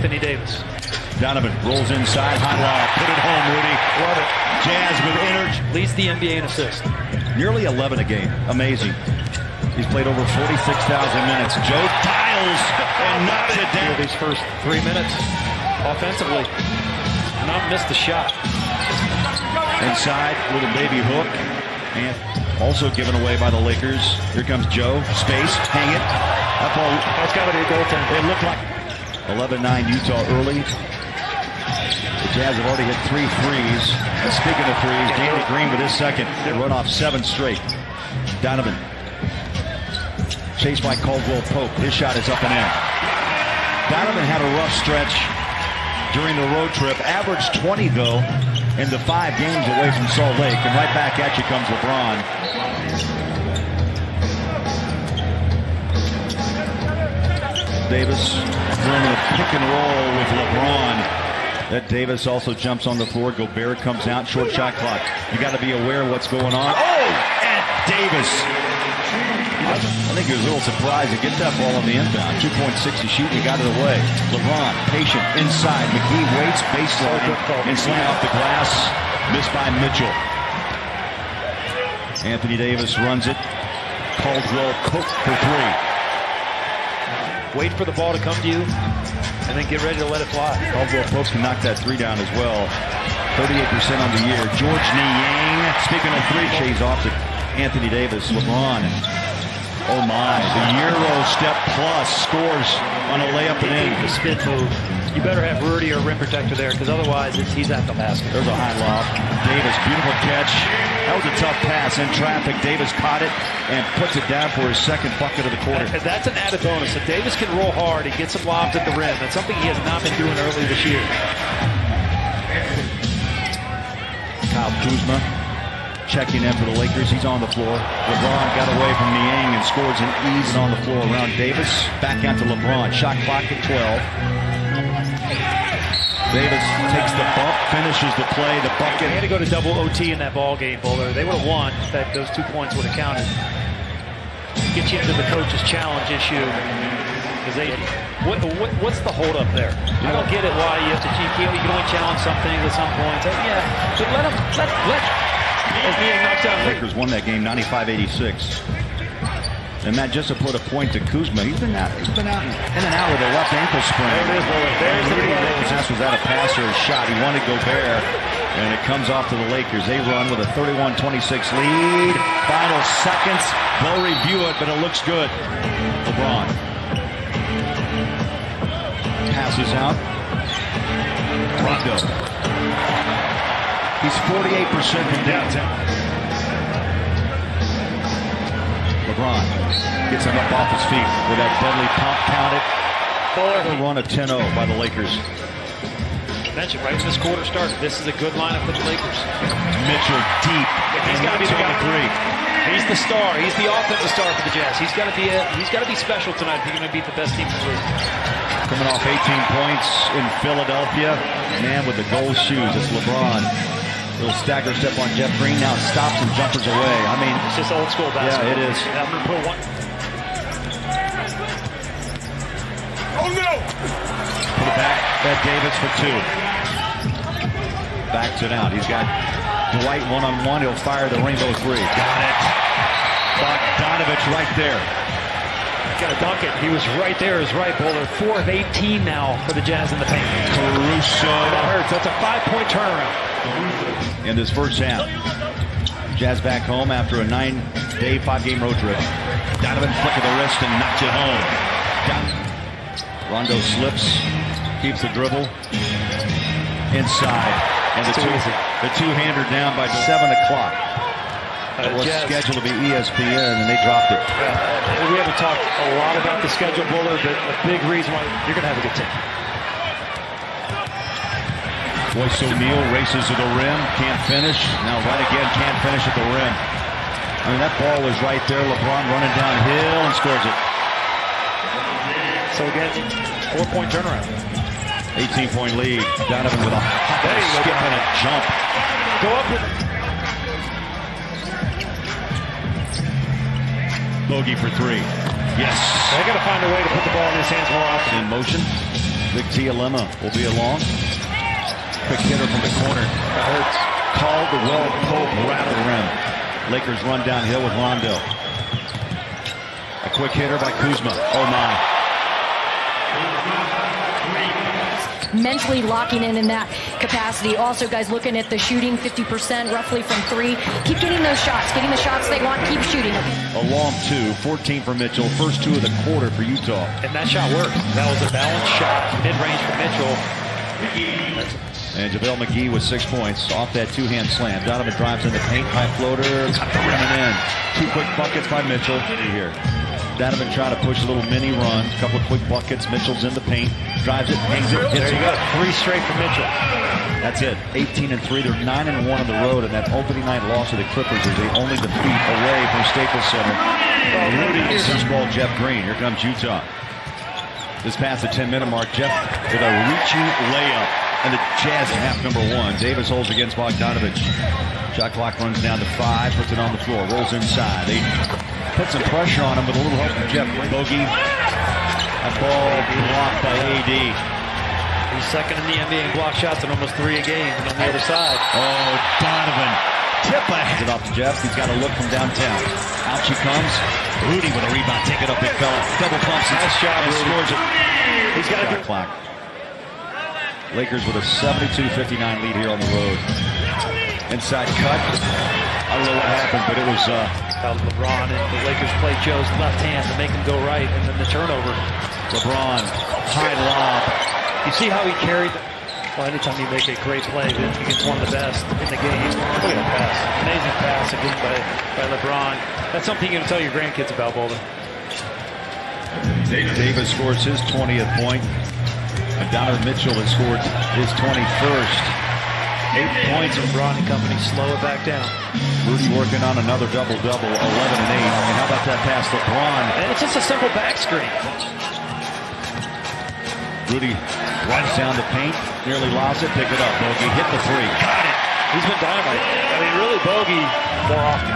Anthony Davis. Donovan rolls inside, high lob, put it home, Rudy. Love it. Jazz with energy. Leads the NBA in assists. Nearly 11 a game. Amazing. He's played over 46,000 minutes. Joe dials and knocks it down. These first 3 minutes, offensively, not missed the shot. Inside, little baby hook. And also given away by the Lakers. Here comes Joe. Space, hang it. Up all. That's got to be a goaltender. It looked like 11-9 Utah early. The Jazz have already hit 3 threes. And speaking of threes, Danny Green with his second. Run off 7 straight. Donovan. Chased by Caldwell Pope. His shot is up and in. Donovan had a rough stretch during the road trip. Averaged 20, though, in the 5 games away from Salt Lake. And right back at you comes LeBron. Davis doing a pick and roll with LeBron. That Davis also jumps on the floor. Gobert comes out. Short shot clock. You got to be aware of what's going on. Oh, and Davis. I think he was a little surprised to get that ball on the inbound. 2.60 shoot, he got it away. LeBron, patient, inside. McGee waits, baseline, and slam off the glass. Missed by Mitchell. Anthony Davis runs it. Caldwell Cook for 3. Wait for the ball to come to you, and then get ready to let it fly. Caldwell Pope can knock that 3 down as well. 38% on the year. George Niang, speaking of 3, chase off to Anthony Davis. LeBron. Oh my, the Euro step plus scores on a layup and in. The spin move. You better have Rudy or rim protector there, because otherwise he's at the basket. There's a high lob. Davis, beautiful catch. That was a tough pass in traffic. Davis caught it and puts it down for his second bucket of the quarter. And that's an added bonus. If Davis can roll hard, he gets some lobs at the rim. That's something he has not been doing early this year. Kyle Kuzma checking in for the Lakers. He's on the floor. LeBron got away from Niang and scores an ease on the floor around Davis. Back out to LeBron. Shot clock at 12. Davis takes the bump, finishes the play, the bucket. They had to go to double OT in that ball game, Bowler. They would have won if those 2 points would have counted. Get you into the coach's challenge issue. What's the hold up there? I don't get it why you have to cheat. You can only challenge some things at some points. Yeah, but let as being knocked out. Lakers won that game 95-86. And Matt, just to put a point to Kuzma, he's been out in and out with a left ankle sprain. There it is, there's the pass. Was that a pass or a shot? He wanted Gobert, and it comes off to the Lakers. They run with a 31-26 lead. Final seconds. They'll review it, but it looks good. LeBron passes out. Rondo. He's 48% from downtown. LeBron gets him up off his feet with that deadly pump, count it. A run of 10-0 by the Lakers. Mentioned right when this quarter started, this is a good lineup for the Lakers. Mitchell deep. He's got to be the guy. 3. He's the star. He's the offensive star for the Jazz. He's got to be special tonight if he's going to beat the best team in the league. Coming off 18 points in Philadelphia. Man with the gold shoes, it's LeBron. Little stagger step on Jeff Green. Now stops and jumpers away. I mean, it's just old school basketball. Yeah, it is. I'm going to put one. Oh no! Put it back. Bet Davis for 2. Backs it out. He's got Dwight one-on-one. He'll fire the rainbow 3. Got it. Bogdanovich right there. Got to dunk it. He was right there. His right bowler. 4 of 18 now for the Jazz in the paint. Caruso. That hurts. That's a 5-point turnaround. In this first half. Jazz back home after a 9-day, 5-game road trip. Donovan flick of the wrist and knocks it home. Rondo slips, keeps the dribble. Inside. And the two-hander down by 7 o'clock. It was scheduled to be ESPN, and they dropped it. We haven't talked a lot about the schedule, Buller, but a big reason why you're going to have a good team. Royce O'Neal races to the rim, can't finish. Now right again, can't finish at the rim. I mean, that ball was right there. LeBron running downhill and scores it. So again, 4-point turnaround. 18-point lead. Donovan with a skip and a jump. Go up with Bogey for 3. Yes. They got to find a way to put the ball in his hands more often. In motion. Big Tialema will be along. Quick hitter from the corner. That hurts. Caldwell Pope rattle the rim. Lakers run downhill with Rondo. A quick hitter by Kuzma. Oh my. Mentally locking in that capacity. Also, guys, looking at the shooting, 50% roughly from three. Keep getting those shots, getting the shots they want, keep shooting. A long two, 14 for Mitchell. First two of the quarter for Utah. And that shot worked. That was a balanced shot, mid-range for Mitchell. And JaVale McGee with 6 points off that two-hand slam. Donovan drives in the paint, high floater, got the rim and in. 2 quick buckets by Mitchell. Here. Donovan trying to push a little mini run. A couple of quick buckets. Mitchell's in the paint. Drives it, hangs it, hits There you it. go. 3 straight for Mitchell. That's it. 18-3. They're 9-1 on the road, and that opening night loss to the Clippers is the only defeat away from Staples Center. Rudy is ball Jeff Green. Here comes Utah. This past the 10-minute mark, Jeff with a reaching layup, and the Jazz half number 1. Davis holds against Bogdanovich. Shot clock runs down to 5. Puts it on the floor. Rolls inside. They put some pressure on him with a little help from Jeff Green. Bogey. A ball blocked by AD. He's second in the NBA in block shots and almost 3 a game. And on the other side. Oh, Donovan. Tip ahead. It off to Jeff. He's got a look from downtown. Out she comes. Rudy with a rebound. Take it up, big fella. Double pumps. Nice job, and Rudy. scores it. He's got Shot clock. Lakers with a 72-59 lead here on the road. Inside cut. I don't know what happened, but it was LeBron, and the Lakers play Joe's left hand to make him go right, and then the turnover. LeBron. High lob. You see how he carried the... Well, anytime you make a great play against one of the best in the game, look at that pass. Amazing pass again by LeBron. That's something you can tell your grandkids about, Boulder. Davis scores his 20th point. And Donovan Mitchell has scored his 21st. 8 points. LeBron and company slow it back down. Rudy working on another double-double, 11 and 8. And how about that pass, LeBron? And it's just a simple back screen. Rudy runs down the paint, nearly lost it, pick it up. Bogey hit the 3. Got it. He's been dynamite. I mean, really bogey more often.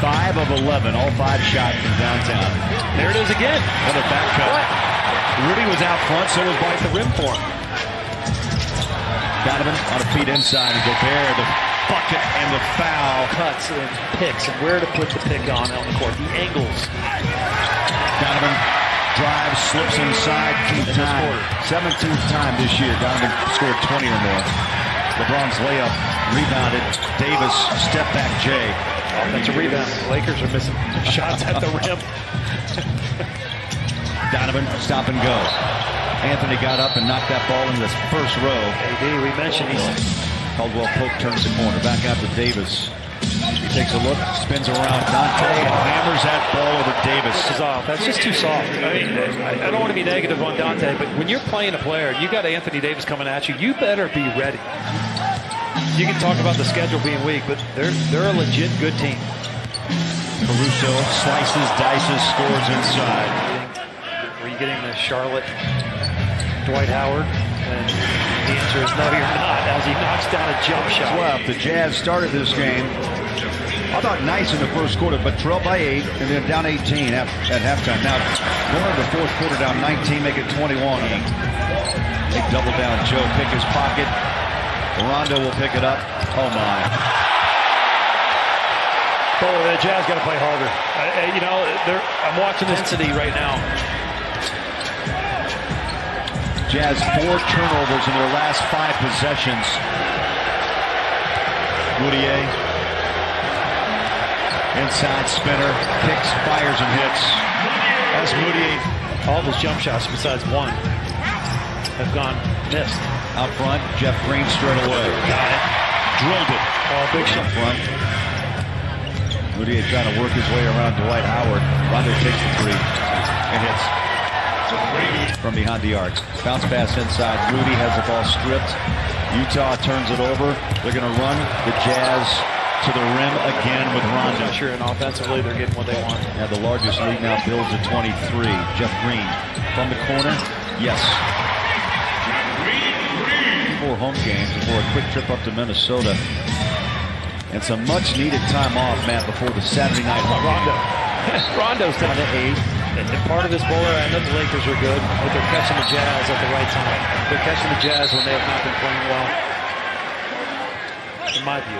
5 of 11, all 5 shots from downtown. There it is again. Another back cut. What? Rudy was out front, so was White the rim for him. Donovan on a feet inside, and Gobert, the bucket and the foul. Cuts and picks, and where to put the pick on the court. The angles. Donovan drives, slips inside, keep time. 17th time this year, Donovan scored 20 or more. LeBron's layup, rebounded. Davis, step back, Jay. Offensive rebound. The Lakers are missing shots at the rim. Donovan, stop and go. Anthony got up and knocked that ball in the first row. AD, we mentioned he's... Caldwell Pope turns the corner, back out to Davis. He takes a look, spins around Dante, and hammers that ball over Davis. This is off. That's just too soft. I mean, I don't want to be negative on Dante, but when you're playing a player, you got Anthony Davis coming at you, you better be ready. You can talk about the schedule being weak, but they're a legit good team. Caruso slices, dices, scores inside. Are you getting the Charlotte Dwight Howard? And the answer is no, you're not, as he knocks down a jump shot. Left. The Jazz started this game, I thought nice in the first quarter, but trailed by 8 and then down 18 at halftime. Now, going into the fourth quarter, down 19, make it 21. They double down. Joe pick his pocket. Rondo will pick it up. Oh my. Oh, the Jazz got to play harder. You know, I'm watching this intensity right now. Jazz 4 turnovers in their last 5 possessions. Moutier. Inside spinner. Kicks, fires, and hits. As Moutier, all of his jump shots besides one have gone missed. Out front, Jeff Green straight away. Got it. Drilled it. Oh, big shot. Up front. Moutier trying to work his way around Dwight Howard. Rondo takes the 3 and hits. From behind the arc. Bounce pass inside. Rudy has the ball stripped. Utah turns it over. They're going to run the Jazz to the rim again with Rondo. Sure, and offensively, they're getting what they want. Yeah, the largest lead now builds to 23. Jeff Green from the corner. Yes. 4 home games before a quick trip up to Minnesota. And some much needed time off, Matt, before the Saturday night. Rondo. Rondo's down to 8. And part of this bowler, I know the Lakers are good, but they're catching the Jazz at the right time. They're catching the Jazz when they have not been playing well, in my view.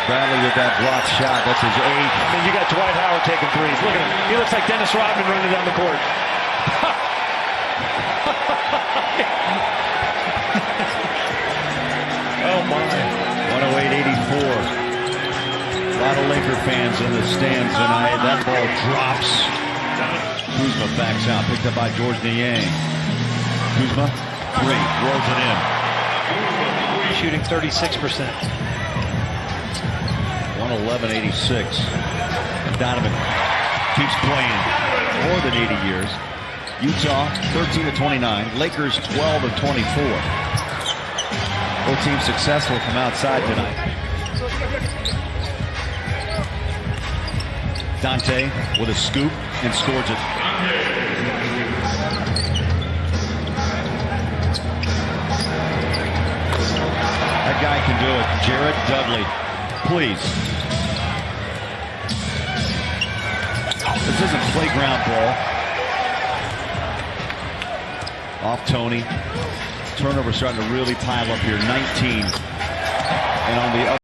Bradley with that blocked shot. That's his 8th. I mean, you got Dwight Howard taking threes. Look at him. He looks like Dennis Rodman running down the court. Oh, my. 108-84. A lot of Laker fans in the stands tonight. That ball drops. Kuzma backs out. Picked up by George Niang. Kuzma, 3. Rolls it in. Shooting 36%. 111-86. Donovan keeps playing more than 80 years. Utah 13-29. Lakers 12-24. Both teams successful from outside tonight. Dante with a scoop and scores it. That guy can do it. Jared Dudley, please. This isn't playground ball. Off Tony. Turnover starting to really pile up here. 19. And on the